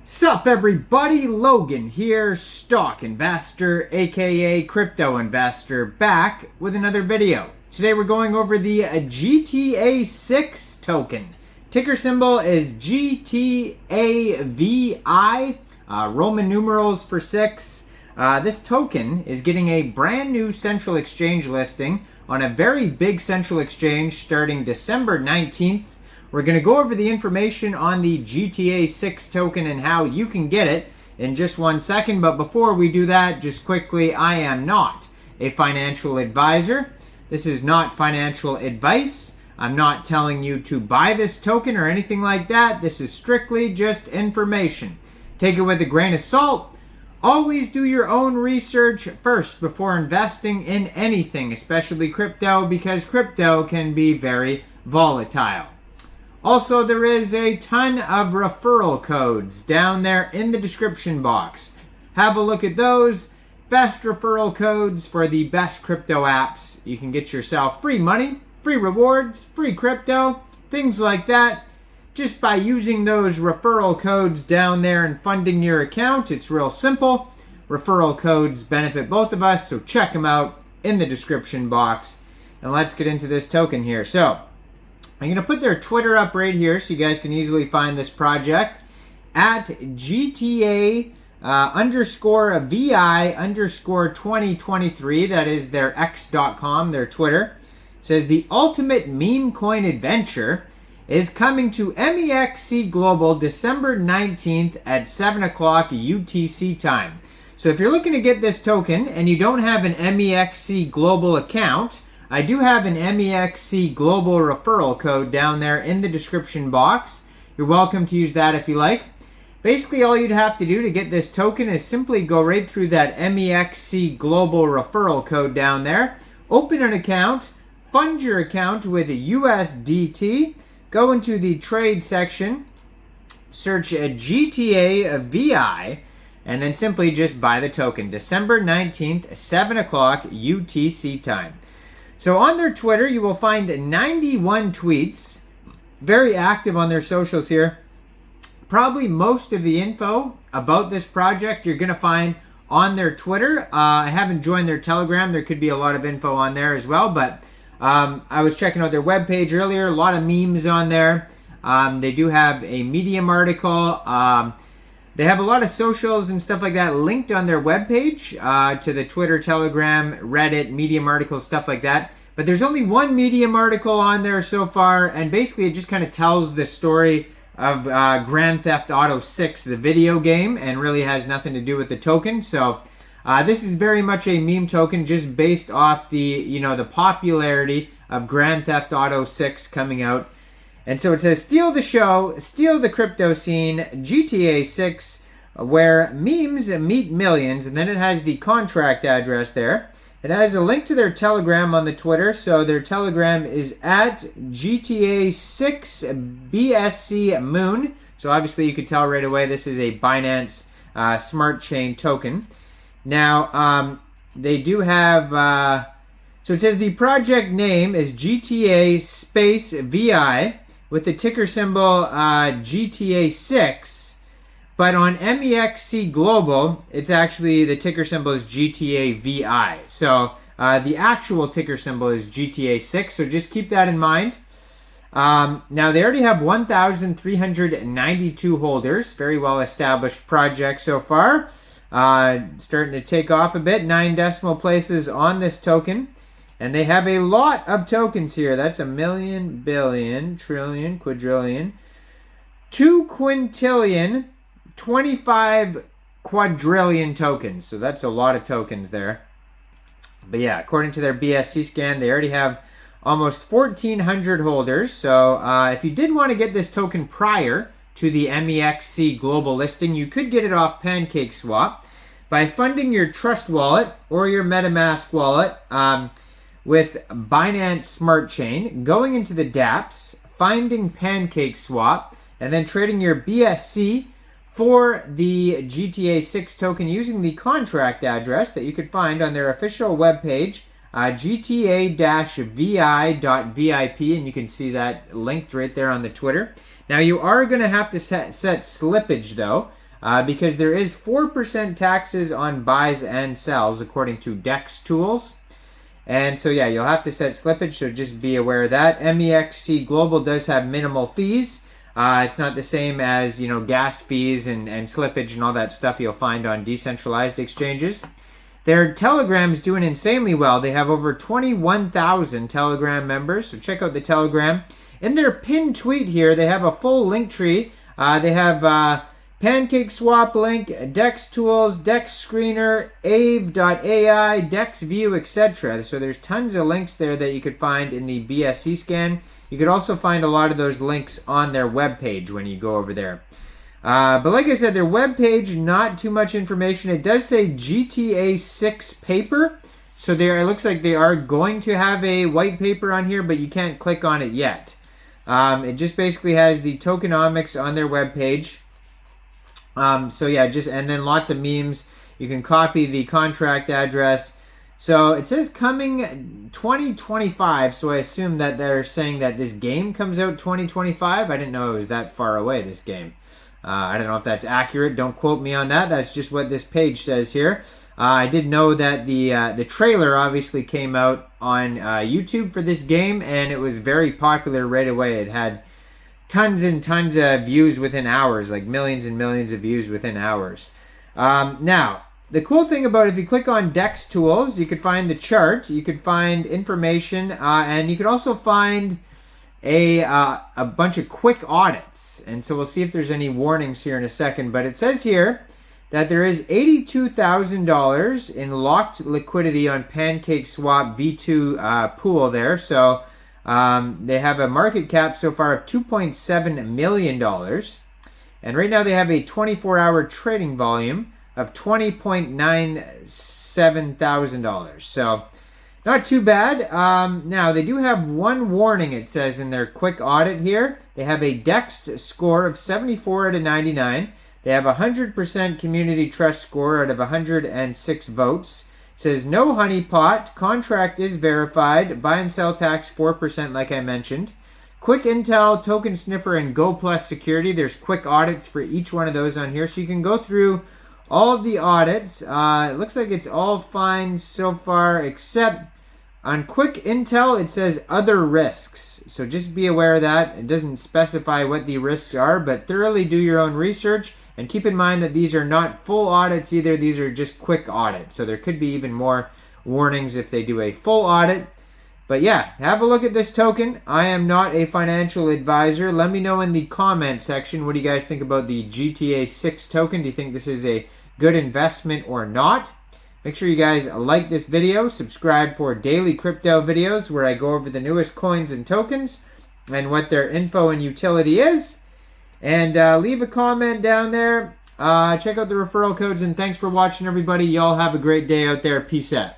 Sup everybody, Logan here, stock investor aka crypto investor, back with another video. Today we're going over the GTA6 token. Ticker symbol is GTAVI, Roman numerals for 6. This token is getting a brand new central exchange listing on a very big central exchange starting December 19th. We're going to go over the information on the GTA6 token and how you can get it in just 1 second. But before we do that, just quickly, I am not a financial advisor. This is not financial advice. I'm not telling you to buy this token or anything like that. This is strictly just information. Take it with a grain of salt. Always do your own research first before investing in anything, especially crypto, because crypto can be very volatile. Also, there is a ton of referral codes down there in the description box. Have a look at those. Best referral codes for the best crypto apps. You can get yourself free money, free rewards, free crypto, things like that. Just by using those referral codes down there and funding your account. It's real simple. Referral codes benefit both of us, so check them out in the description box. And let's get into this token here. So, I'm going to put their Twitter up right here so you guys can easily find this project at GTA underscore VI underscore 2023. That is their X.com, their Twitter. It says the ultimate meme coin adventure is coming to Mexc Global December 19th at 7 o'clock UTC time. So if you're looking to get this token and you don't have an Mexc Global account, I do have an Mexc Global referral code down there in the description box. You're welcome to use that if you like. Basically, all you'd have to do to get this token is simply go right through that Mexc Global referral code down there, open an account, fund your account with USDT, go into the trade section, search GTAVI, and then simply just buy the token. December 19th, 7 o'clock UTC time. So on their Twitter, you will find 91 tweets, very active on their socials here. Probably most of the info about this project you're going to find on their Twitter. I haven't joined their Telegram. There could be a lot of info on there as well, but I was checking out their webpage earlier. A lot of memes on there. They do have a Medium article. They have a lot of socials and stuff like that linked on their webpage to the Twitter, Telegram, Reddit, Medium articles, stuff like that. But there's only one Medium article on there so far, and basically it just kind of tells the story of Grand Theft Auto 6, the video game, and really has nothing to do with the token. So this is very much a meme token just based off the, the popularity of Grand Theft Auto 6 coming out. And so it says, steal the show, steal the crypto scene, GTA 6, where memes meet millions. And then it has the contract address there. It has a link to their Telegram on the Twitter. So their Telegram is at GTA6 BSC Moon. So obviously you could tell right away this is a Binance Smart Chain token. Now, they do have... so it says the project name is GTA Space VI. With the ticker symbol GTA6, but on Mexc Global, it's actually, the ticker symbol is GTAVI. So the actual ticker symbol is GTA6, so just keep that in mind. Now, they already have 1,392 holders. Very well established project so far. Starting to take off a bit, 9 decimal places on this token. And they have a lot of tokens here. That's a million, billion, trillion, quadrillion, 2 quintillion, 25 quadrillion tokens. So that's a lot of tokens there. But yeah, according to their BSC scan, they already have almost 1,400 holders. So if you did want to get this token prior to the Mexc Global listing, you could get it off PancakeSwap by funding your Trust Wallet or your MetaMask wallet with Binance Smart Chain, going into the dApps, finding PancakeSwap, and then trading your BSC for the GTA6 token using the contract address that you could find on their official webpage, gta-vi.vip, and you can see that linked right there on the Twitter. Now, you are going to have to set slippage, though. because there is 4% taxes on buys and sells according to DEX tools. And so yeah, you'll have to set slippage, so just be aware of that. MEXC Global does have minimal fees. It's not the same as, you know, gas fees and slippage and all that stuff you'll find on decentralized exchanges. Their Telegram's doing insanely well. They have over 21,000 Telegram members, so check out the Telegram. In their pinned tweet here, they have a full link tree. They have Pancake Swap link, DEX tools, DEX screener, Aave.ai, DEX view, etc. So there's tons of links there that you could find in the BSC scan. You could also find a lot of those links on their webpage when you go over there. But like I said, their webpage, not too much information. It does say GTA6 paper. So it looks like they are going to have a white paper on here, but you can't click on it yet. It just basically has the tokenomics on their webpage. So yeah, and then lots of memes. You can copy the contract address. So it says coming 2025, so I assume that they're saying that this game comes out 2025. I didn't know it was that far away, this game. I don't know if that's accurate. Don't quote me on that. That's just what this page says here. I did know that the trailer obviously came out on YouTube for this game, and it was very popular right away. It had tons and tons of views within hours, like millions and millions of views within hours. Now, the cool thing about if you click on DEX tools, you could find the chart, you could find information, and you could also find a bunch of quick audits. And so we'll see if there's any warnings here in a second. But it says here that there is $82,000 in locked liquidity on Pancake Swap V2 pool there. So they have a market cap so far of $2.7 million. And right now they have a 24-hour trading volume of $20.97 thousand. So not too bad. Now they do have one warning, it says in their quick audit here. They have a DEX score of 74 out of 99. They have a 100% community trust score out of 106 votes. It says no honeypot, contract is verified, buy and sell tax 4% like I mentioned. Quick Intel, Token Sniffer, and Go Plus Security. There's quick audits for each one of those on here. So you can go through all of the audits. It looks like it's all fine so far, except on Quick Intel, it says other risks. So just be aware of that. It doesn't specify what the risks are, but thoroughly do your own research. And keep in mind that these are not full audits either. These are just quick audits. So there could be even more warnings if they do a full audit. But yeah, have a look at this token. I am not a financial advisor. Let me know in the comment section, what do you guys think about the GTA6 token? Do you think this is a good investment or not? Make sure you guys like this video, subscribe for daily crypto videos where I go over the newest coins and tokens and what their info and utility is. And leave a comment down there. Check out the referral codes, and thanks for watching, everybody. Y'all have a great day out there. Peace out.